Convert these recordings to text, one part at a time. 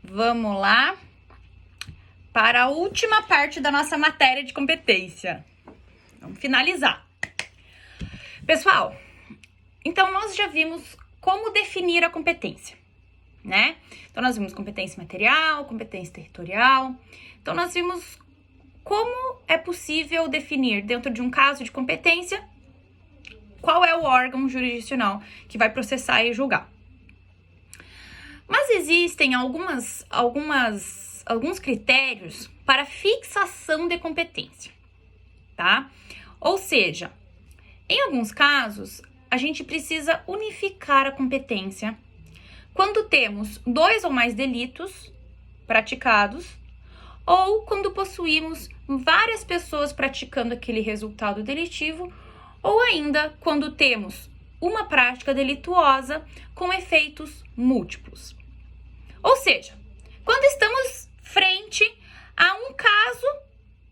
Vamos lá para a última parte da nossa matéria de competência. Vamos finalizar. Pessoal, então nós já vimos como definir a competência, né? Então nós vimos competência material, competência territorial. Então nós vimos como é possível definir dentro de um caso de competência qual é o órgão jurisdicional que vai processar e julgar. Mas existem alguns critérios para fixação de competência, tá? Ou seja, em alguns casos, a gente precisa unificar a competência quando temos 2 ou mais delitos praticados ou quando possuímos várias pessoas praticando aquele resultado delitivo ou ainda quando temos uma prática delituosa com efeitos múltiplos. Ou seja, quando estamos frente a um caso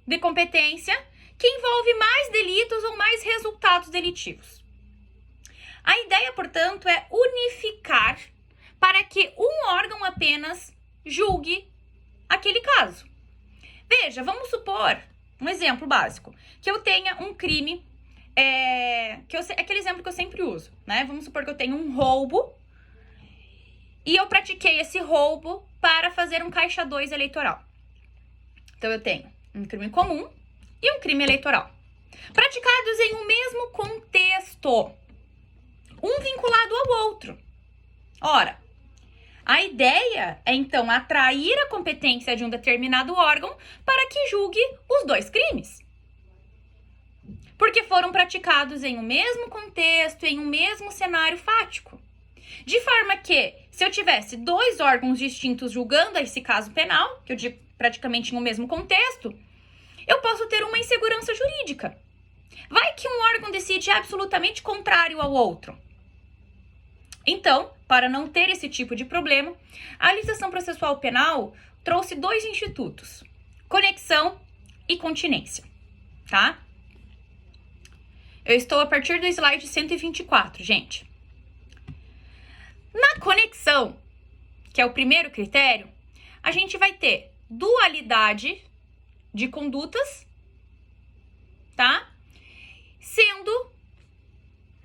de competência que envolve mais delitos ou mais resultados delitivos. A ideia, portanto, é unificar para que um órgão apenas julgue aquele caso. Veja, vamos supor, um exemplo básico, que eu tenha um crime, aquele exemplo que eu sempre uso, né? Vamos supor que eu tenho um roubo e eu pratiquei esse roubo para fazer um caixa 2 eleitoral. Então, eu tenho um crime comum e um crime eleitoral, praticados em um mesmo contexto, um vinculado ao outro. Ora, a ideia é, então, atrair a competência de um determinado órgão para que julgue os 2 crimes. Porque foram praticados em um mesmo contexto, em um mesmo cenário fático. De forma que, se eu tivesse 2 órgãos distintos julgando esse caso penal, que eu digo praticamente em um mesmo contexto, eu posso ter uma insegurança jurídica. Vai que um órgão decide absolutamente contrário ao outro. Então, para não ter esse tipo de problema, a legislação processual penal trouxe 2 institutos: conexão e continência, tá? Eu estou a partir do slide 124, gente. Na conexão, que é o primeiro critério, a gente vai ter dualidade de condutas, tá? Sendo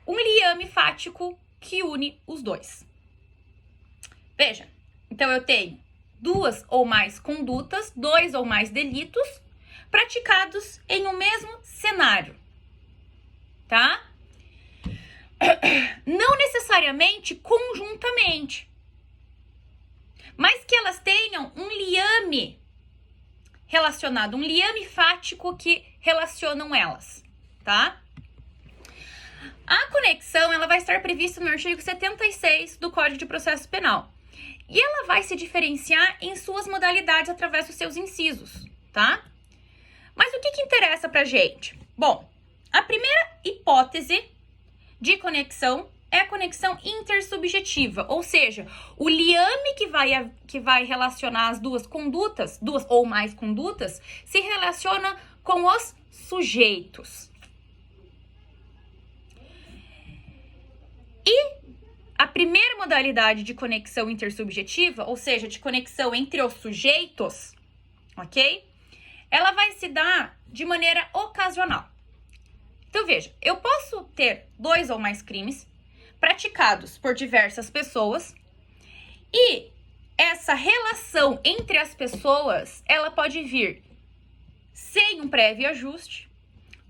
um liame fático que une os 2. Veja, então eu tenho 2 ou mais condutas, 2 ou mais delitos praticados em um mesmo cenário, tá? Não necessariamente conjuntamente, mas que elas tenham um liame relacionado, um liame fático que relacionam elas, tá? A conexão, ela vai estar prevista no artigo 76 do Código de Processo Penal. E ela vai se diferenciar em suas modalidades através dos seus incisos, tá? Mas o que interessa pra gente? Bom, a primeira hipótese de conexão é a conexão intersubjetiva, ou seja, o liame que vai relacionar as 2 condutas, 2 ou mais condutas, se relaciona com os sujeitos. E a primeira modalidade de conexão intersubjetiva, ou seja, de conexão entre os sujeitos, ok? Ela vai se dar de maneira ocasional. Então, veja, eu posso ter 2 ou mais crimes praticados por diversas pessoas e essa relação entre as pessoas, ela pode vir sem um prévio ajuste,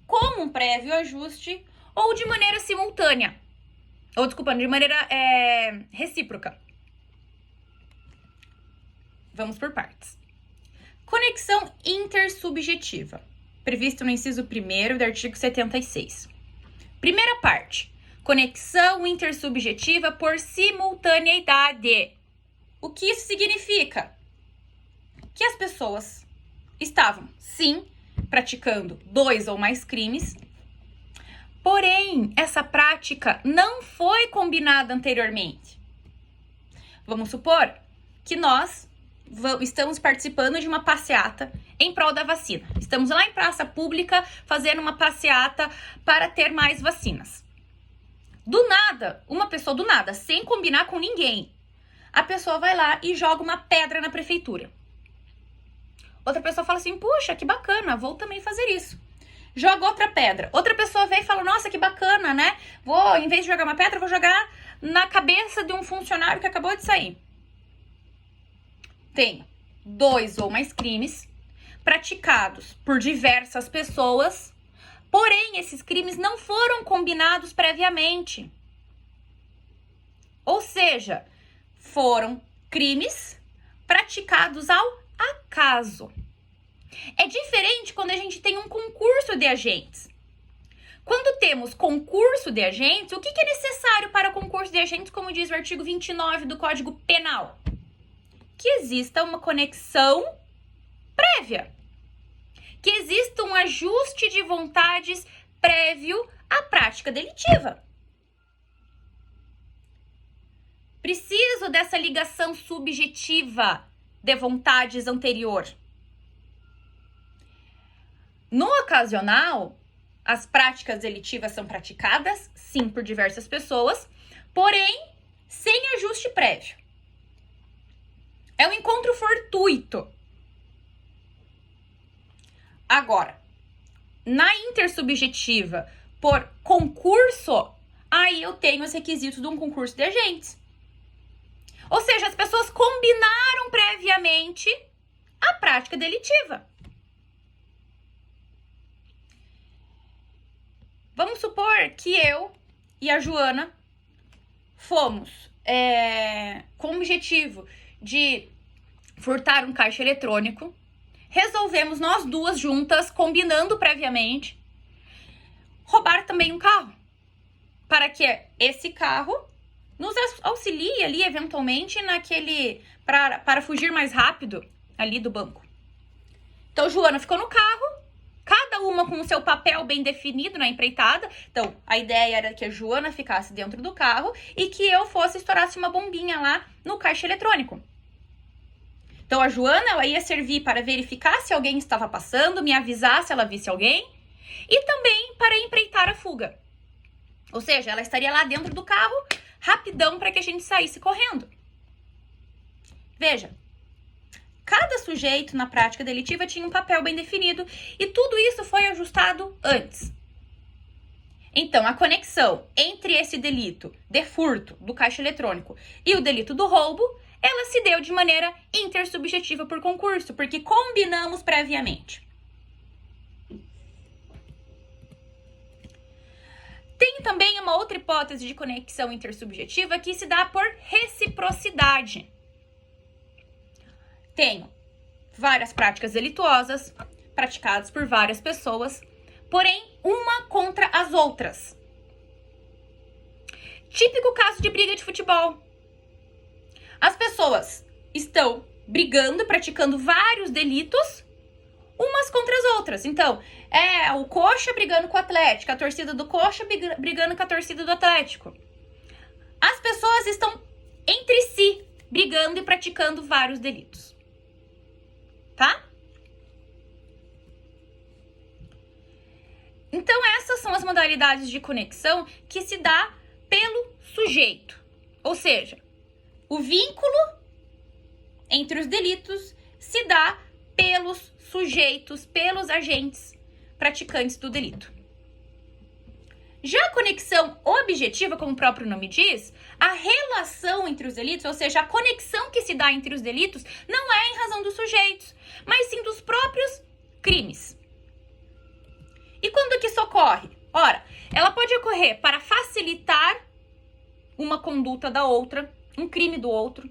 com um prévio ajuste ou de maneira simultânea. Ou, desculpa, de maneira recíproca. Vamos por partes. Conexão intersubjetiva, previsto no inciso 1º do artigo 76. Primeira parte, conexão intersubjetiva por simultaneidade. O que isso significa? Que as pessoas estavam, sim, praticando 2 ou mais crimes, porém, essa prática não foi combinada anteriormente. Vamos supor que nós estamos participando de uma passeata em prol da vacina. Estamos lá em praça pública fazendo uma passeata para ter mais vacinas. Do nada, uma pessoa do nada, sem combinar com ninguém, a pessoa vai lá e joga uma pedra na prefeitura. Outra pessoa fala assim, puxa, que bacana, vou também fazer isso. Joga outra pedra. Outra pessoa vem e fala, nossa, que bacana, né? Vou, em vez de jogar uma pedra, vou jogar na cabeça de um funcionário que acabou de sair. Tem 2 ou mais crimes praticados por diversas pessoas, porém, esses crimes não foram combinados previamente. Ou seja, foram crimes praticados ao acaso. É diferente quando a gente tem um concurso de agentes. Quando temos concurso de agentes, o que é necessário para o concurso de agentes, como diz o artigo 29 do Código Penal? Que exista uma conexão prévia. Que exista um ajuste de vontades prévio à prática delitiva. Preciso dessa ligação subjetiva de vontades anterior. No ocasional, as práticas delitivas são praticadas, sim, por diversas pessoas, porém, sem ajuste prévio. É um encontro fortuito. Agora, na intersubjetiva por concurso, aí eu tenho os requisitos de um concurso de agentes. Ou seja, as pessoas combinaram previamente a prática delitiva. Vamos supor que eu e a Joana fomos com o objetivo de furtar um caixa eletrônico. Resolvemos nós duas juntas, combinando previamente, roubar também um carro. Para que esse carro nos auxilie ali, eventualmente, para fugir mais rápido ali do banco. Então, Joana ficou no carro, cada uma com o seu papel bem definido na empreitada. Então, a ideia era que a Joana ficasse dentro do carro e que eu estourasse uma bombinha lá no caixa eletrônico. Então, a Joana, ela ia servir para verificar se alguém estava passando, me avisar se ela visse alguém, e também para empreitar a fuga. Ou seja, ela estaria lá dentro do carro, rapidão, para que a gente saísse correndo. Veja, cada sujeito na prática delitiva tinha um papel bem definido e tudo isso foi ajustado antes. Então, a conexão entre esse delito de furto do caixa eletrônico e o delito do roubo, ela se deu de maneira intersubjetiva por concurso, porque combinamos previamente. Tem também uma outra hipótese de conexão intersubjetiva que se dá por reciprocidade. Tenho várias práticas delituosas praticadas por várias pessoas, porém uma contra as outras. Típico caso de briga de futebol. As pessoas estão brigando, praticando vários delitos, umas contra as outras. Então, o Coxa brigando com o Atlético, a torcida do Coxa brigando com a torcida do Atlético. As pessoas estão entre si brigando e praticando vários delitos. Tá? Então, essas são as modalidades de conexão que se dá pelo sujeito. Ou seja, o vínculo entre os delitos se dá pelos sujeitos, pelos agentes praticantes do delito. Já a conexão objetiva, como o próprio nome diz, a relação entre os delitos, ou seja, a conexão que se dá entre os delitos, não é em razão dos sujeitos, mas sim dos próprios crimes. E quando que isso ocorre? Ora, ela pode ocorrer para facilitar uma conduta da outra, um crime do outro,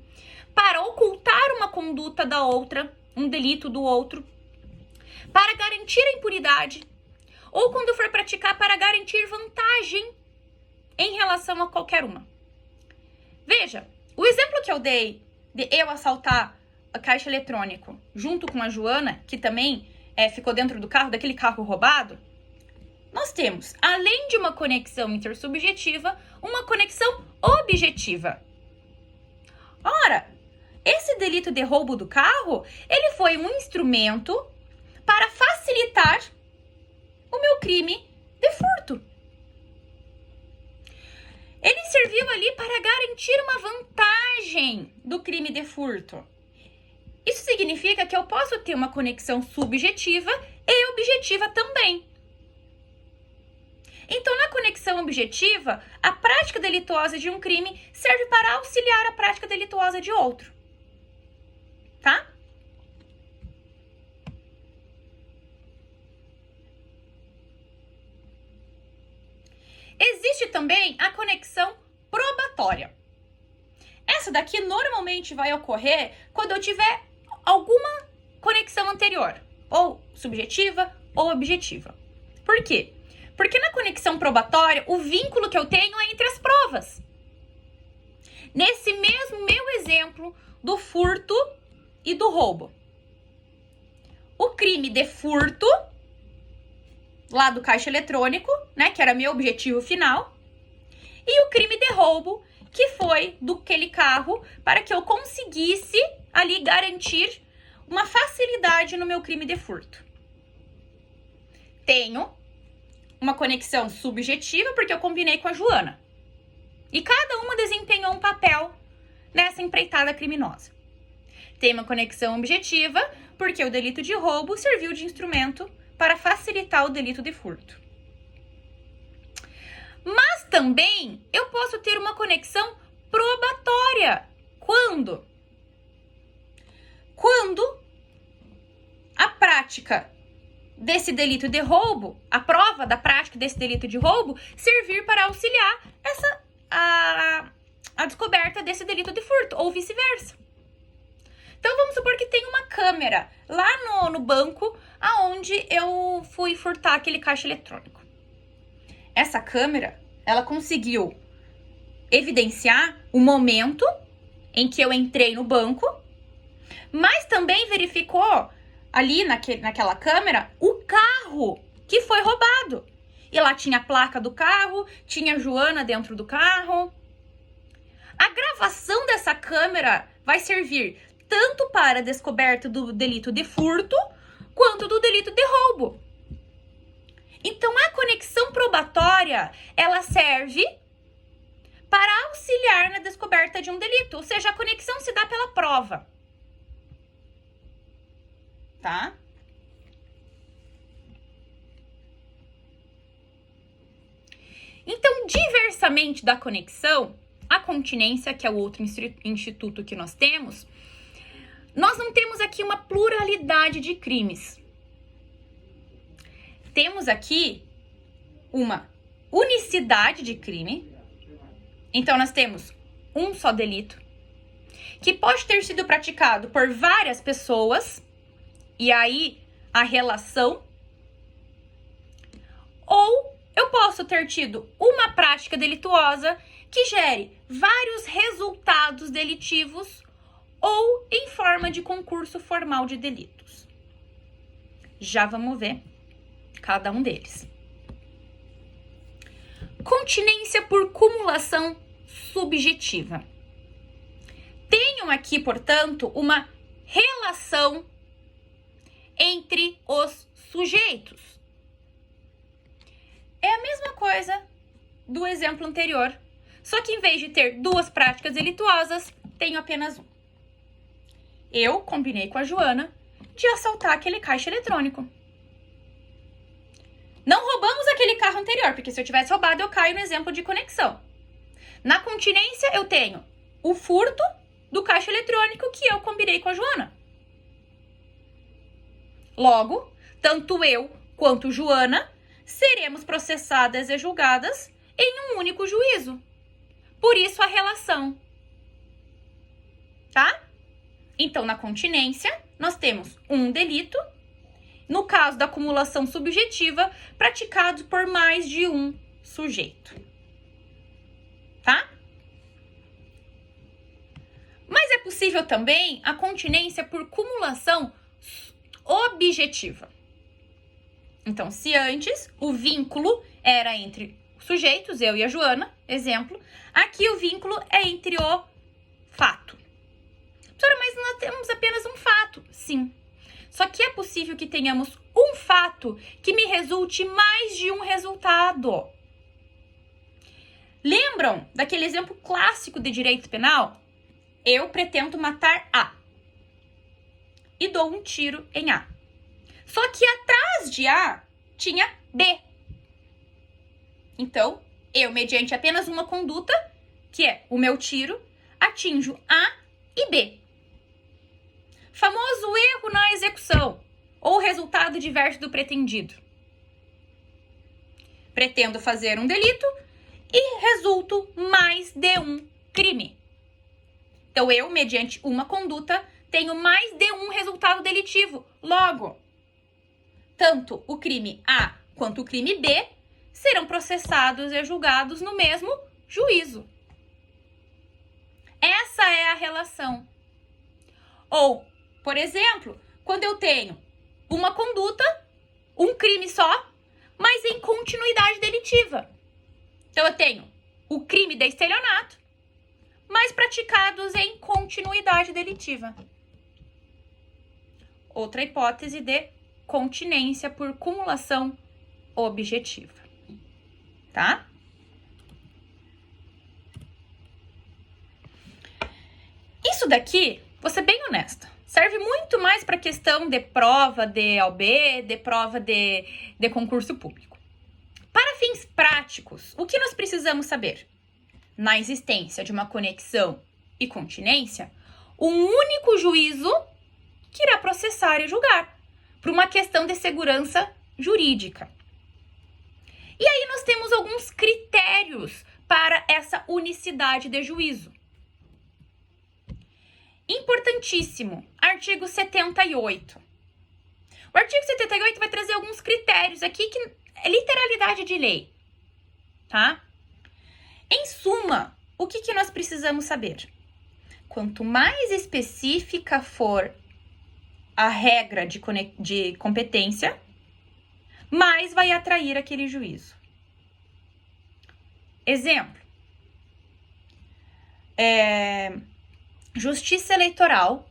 para ocultar uma conduta da outra, um delito do outro, para garantir a impunidade, ou quando for praticar para garantir vantagem em relação a qualquer uma. Veja, o exemplo que eu dei de eu assaltar a caixa eletrônico junto com a Joana, que também ficou dentro do carro, daquele carro roubado, nós temos, além de uma conexão intersubjetiva, uma conexão objetiva. Ora, esse delito de roubo do carro, ele foi um instrumento para facilitar o meu crime de furto. Ele serviu ali para garantir uma vantagem margem do crime de furto? Isso significa que eu posso ter uma conexão subjetiva e objetiva também. Então, na conexão objetiva, a prática delituosa de um crime serve para auxiliar a prática delituosa de outro. Tá? Existe também a conexão probatória. Essa daqui normalmente vai ocorrer quando eu tiver alguma conexão anterior, ou subjetiva ou objetiva. Por quê? Porque na conexão probatória, o vínculo que eu tenho é entre as provas. Nesse mesmo meu exemplo do furto e do roubo. O crime de furto, lá do caixa eletrônico, né, que era meu objetivo final, e o crime de roubo, que foi do aquele carro, para que eu conseguisse ali garantir uma facilidade no meu crime de furto. Tenho uma conexão subjetiva, porque eu combinei com a Joana. E cada uma desempenhou um papel nessa empreitada criminosa. Tem uma conexão objetiva, porque o delito de roubo serviu de instrumento para facilitar o delito de furto. Mas também eu posso ter uma conexão probatória. Quando? Quando a prática desse delito de roubo, a prova da prática desse delito de roubo, servir para auxiliar a descoberta desse delito de furto, ou vice-versa. Então, vamos supor que tem uma câmera lá no banco aonde eu fui furtar aquele caixa eletrônico. Essa câmera, ela conseguiu evidenciar o momento em que eu entrei no banco, mas também verificou ali naquela câmera o carro que foi roubado. E lá tinha a placa do carro, tinha a Joana dentro do carro. A gravação dessa câmera vai servir tanto para a descoberta do delito de furto, quanto do delito de roubo. Então, a conexão probatória, ela serve para auxiliar na descoberta de um delito. Ou seja, a conexão se dá pela prova. Tá? Então, diversamente da conexão, a continência, que é o outro instituto que nós temos, nós não temos aqui uma pluralidade de crimes. Temos aqui uma unicidade de crime. Então, nós temos um só delito, que pode ter sido praticado por várias pessoas, e aí a relação, ou eu posso ter tido uma prática delituosa que gere vários resultados delitivos ou em forma de concurso formal de delitos. Já vamos ver cada um deles. Continência por cumulação subjetiva. Tenho aqui, portanto, uma relação entre os sujeitos. É a mesma coisa do exemplo anterior, só que em vez de ter duas práticas delituosas, tenho apenas um. Eu combinei com a Joana de assaltar aquele caixa eletrônico. Não roubamos aquele carro anterior, porque se eu tivesse roubado, eu caio no exemplo de conexão. Na continência, eu tenho o furto do caixa eletrônico que eu combinei com a Joana. Logo, tanto eu quanto Joana seremos processadas e julgadas em um único juízo. Por isso, a relação. Tá? Então, na continência, nós temos um delito, no caso da acumulação subjetiva, praticado por mais de um sujeito. Tá? Mas é possível também a continência por cumulação objetiva. Então, se antes o vínculo era entre sujeitos, eu e a Joana, exemplo, aqui o vínculo é entre o fato. Professora, mas nós temos apenas um fato. Sim. Só que é possível que tenhamos um fato que me resulte mais de um resultado. Lembram daquele exemplo clássico de direito penal? eu pretendo matar A e dou um tiro em A. Só que atrás de A tinha B. Então, eu, mediante apenas uma conduta, que é o meu tiro, atinjo A e B. Famoso erro na execução, ou resultado diverso do pretendido. Pretendo fazer um delito e resulto mais de um crime. Então, eu, mediante uma conduta, tenho mais de um resultado delitivo. Logo, tanto o crime A quanto o crime B serão processados e julgados no mesmo juízo. Essa é a relação. Ou, por exemplo, quando eu tenho uma conduta, um crime só, mas em continuidade delitiva. Então, eu tenho o crime de estelionato, mas praticados em continuidade delitiva. Outra hipótese de continência por cumulação objetiva. Tá? Isso daqui, vou ser bem honesta, serve muito mais para questão de prova de OAB, de prova de concurso público. Para fins práticos, o que nós precisamos saber? Na existência de uma conexão e continência, um único juízo que irá processar e julgar, por uma questão de segurança jurídica. E aí nós temos alguns critérios para essa unicidade de juízo. Importantíssimo, artigo 78. O artigo 78 vai trazer alguns critérios aqui que é literalidade de lei, tá? Em suma, o que nós precisamos saber? Quanto mais específica for a regra de competência, mais vai atrair aquele juízo. Exemplo. Justiça eleitoral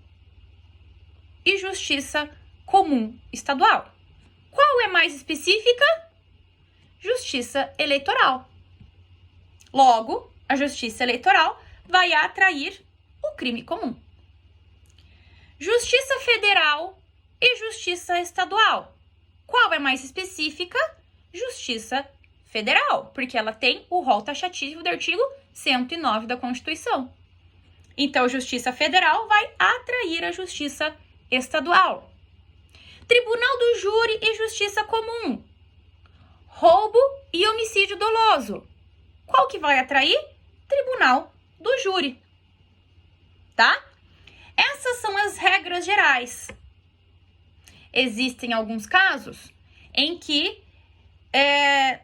e justiça comum estadual. Qual é mais específica? Justiça eleitoral. Logo, a justiça eleitoral vai atrair o crime comum. Justiça federal e justiça estadual. Qual é mais específica? Justiça federal, porque ela tem o rol taxativo do artigo 109 da Constituição. Então, a justiça federal vai atrair a justiça estadual. Tribunal do júri e justiça comum. Roubo e homicídio doloso. Qual que vai atrair? Tribunal do júri. Tá? Essas são as regras gerais. Existem alguns casos em que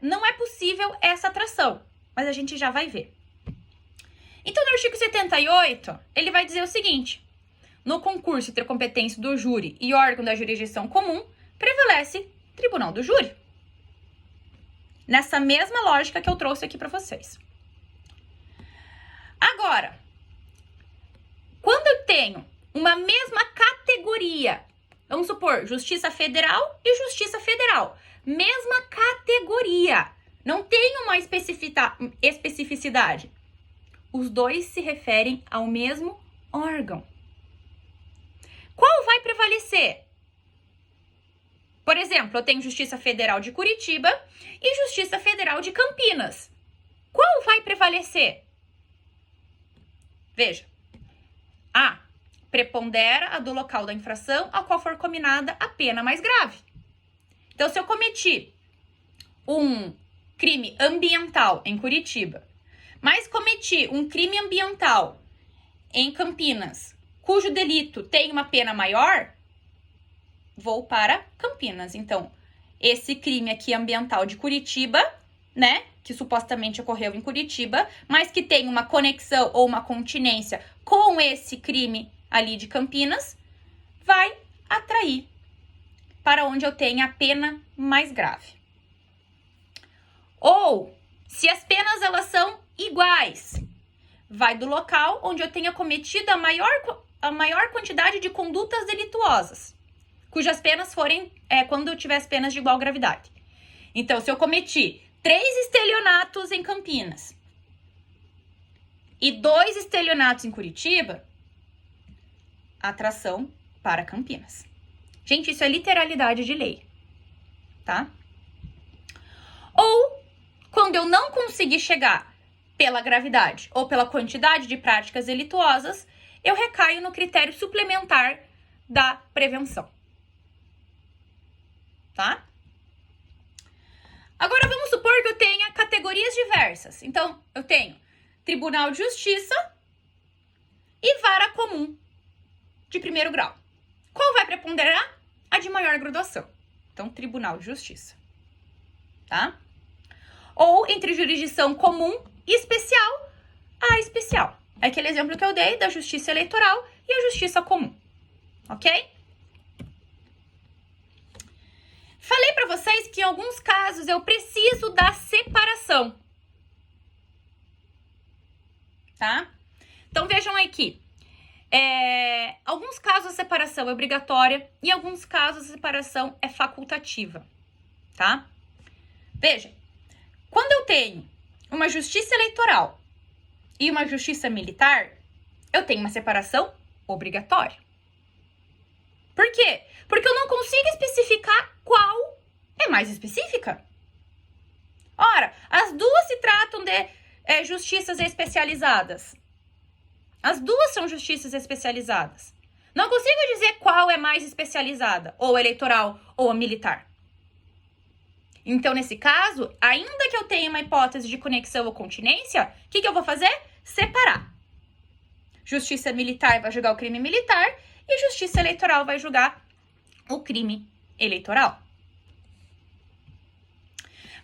não é possível essa atração, mas a gente já vai ver. Então, no artigo 78, ele vai dizer o seguinte: no concurso entre competência do júri e órgão da jurisdição comum, prevalece tribunal do júri. Nessa mesma lógica que eu trouxe aqui para vocês. Agora, quando eu tenho uma mesma categoria, vamos supor, Justiça Federal e Justiça Federal, mesma categoria, não tem uma especificidade. Os dois se referem ao mesmo órgão. Qual vai prevalecer? Por exemplo, eu tenho Justiça Federal de Curitiba e Justiça Federal de Campinas. Qual vai prevalecer? Veja. A. Prepondera a do local da infração a qual for combinada a pena mais grave. Então, se eu cometi um crime ambiental em Curitiba, mas cometi um crime ambiental em Campinas, cujo delito tem uma pena maior, vou para Campinas. Então, esse crime aqui ambiental de Curitiba, né, que supostamente ocorreu em Curitiba, mas que tem uma conexão ou uma continência com esse crime ali de Campinas, vai atrair para onde eu tenha a pena mais grave. Ou, se as penas elas são iguais, vai do local onde eu tenha cometido a maior quantidade de condutas delituosas, cujas penas forem quando eu tiver as penas de igual gravidade. Então, se eu cometi 3 estelionatos em Campinas e 2 estelionatos em Curitiba, atração para Campinas. Gente, isso é literalidade de lei, tá? Ou, quando eu não conseguir chegar pela gravidade ou pela quantidade de práticas delituosas, eu recaio no critério suplementar da prevenção, tá? Agora, vamos supor que eu tenha categorias diversas. Então, eu tenho Tribunal de Justiça e Vara Comum de primeiro grau. Qual vai preponderar? A de maior graduação. Então, Tribunal de Justiça, tá? Ou entre jurisdição comum e especial, a especial. É aquele exemplo que eu dei da Justiça Eleitoral e a Justiça Comum, ok? Falei para vocês que em alguns casos eu preciso da separação, tá? Então vejam aqui, alguns casos a separação é obrigatória e em alguns casos a separação é facultativa, tá? Veja, quando eu tenho uma justiça eleitoral e uma justiça militar, eu tenho uma separação obrigatória. Por quê? Porque eu não consigo especificar qual é mais específica. Ora, as duas se tratam de justiças especializadas. As duas são justiças especializadas. Não consigo dizer qual é mais especializada, ou eleitoral ou a militar. Então, nesse caso, ainda que eu tenha uma hipótese de conexão ou continência, o que eu vou fazer? Separar. Justiça militar vai julgar o crime militar e justiça eleitoral vai julgar o crime eleitoral.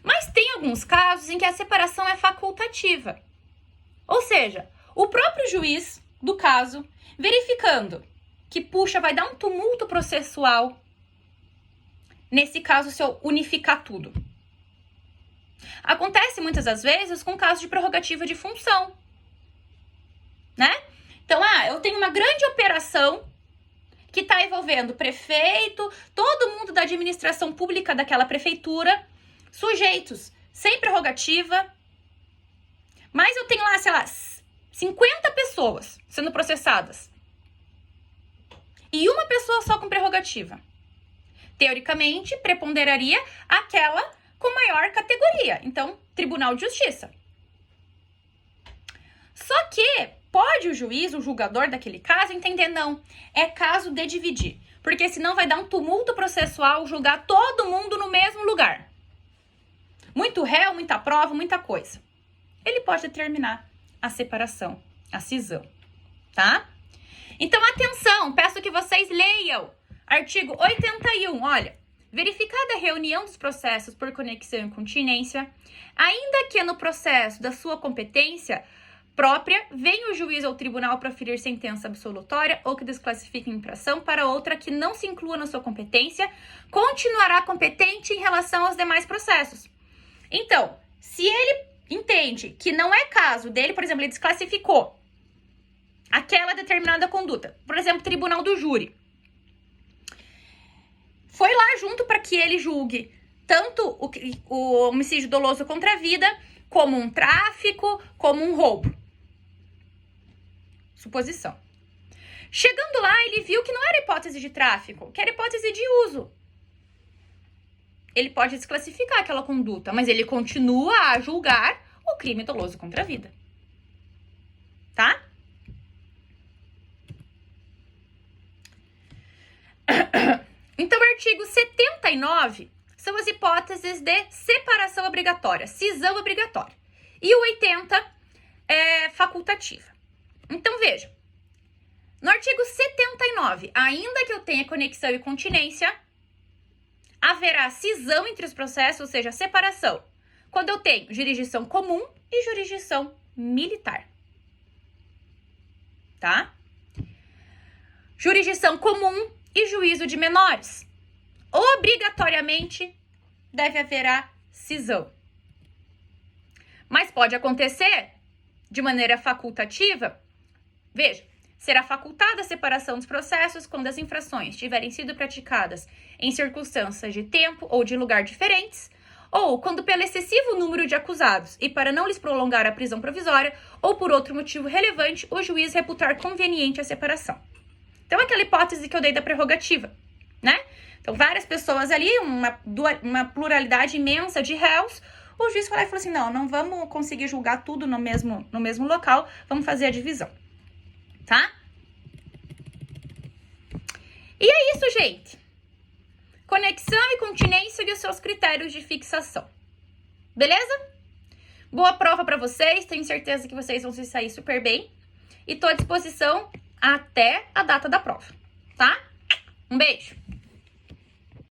Mas tem alguns casos em que a separação é facultativa. Ou seja, o próprio juiz do caso, verificando que, puxa, vai dar um tumulto processual, nesse caso, se eu unificar tudo. Acontece muitas das vezes com casos de prerrogativa de função, né? Então, eu tenho uma grande operação que está envolvendo prefeito, todo mundo da administração pública daquela prefeitura, sujeitos sem prerrogativa, mas eu tenho lá, sei lá, 50 pessoas sendo processadas e uma pessoa só com prerrogativa. Teoricamente, preponderaria aquela com maior categoria. Então, Tribunal de Justiça. Só que pode o juiz, o julgador daquele caso, entender, não, é caso de dividir. Porque senão vai dar um tumulto processual julgar todo mundo no mesmo lugar. Muito réu, muita prova, muita coisa. Ele pode determinar a separação, a cisão, tá? Então, atenção, peço que vocês leiam. Artigo 81, olha. Verificada a reunião dos processos por conexão e continência, ainda que no processo da sua competência própria, venha o juiz ou tribunal proferir sentença absolutória ou que desclassifique a infração para outra que não se inclua na sua competência, continuará competente em relação aos demais processos. Então, se ele entende que não é caso dele, por exemplo, ele desclassificou aquela determinada conduta, por exemplo, tribunal do júri, foi lá junto para que ele julgue tanto o homicídio doloso contra a vida, como um tráfico, como um roubo. Suposição. Chegando lá, ele viu que não era hipótese de tráfico, que era hipótese de uso. Ele pode desclassificar aquela conduta, mas ele continua a julgar o crime doloso contra a vida. Tá? Então, o artigo 79 são as hipóteses de separação obrigatória, cisão obrigatória. E o 80 é facultativa. Então, veja. No artigo 79, ainda que eu tenha conexão e continência, haverá cisão entre os processos, ou seja, separação, quando eu tenho jurisdição comum e jurisdição militar. Tá? Jurisdição comum e juízo de menores. Obrigatoriamente deve haver a cisão. Mas pode acontecer de maneira facultativa. Veja, será facultada a separação dos processos quando as infrações tiverem sido praticadas em circunstâncias de tempo ou de lugar diferentes, ou quando pelo excessivo número de acusados e para não lhes prolongar a prisão provisória, ou por outro motivo relevante, o juiz reputar conveniente a separação. Então, aquela hipótese que eu dei da prerrogativa, né? Então, várias pessoas ali, uma pluralidade imensa de réus, o juiz foi lá e falou assim, não vamos conseguir julgar tudo no mesmo local, vamos fazer a divisão, tá? E é isso, gente. Conexão e continência e os seus critérios de fixação. Beleza? Boa prova para vocês, tenho certeza que vocês vão se sair super bem. E tô à disposição até a data da prova, tá? Um beijo!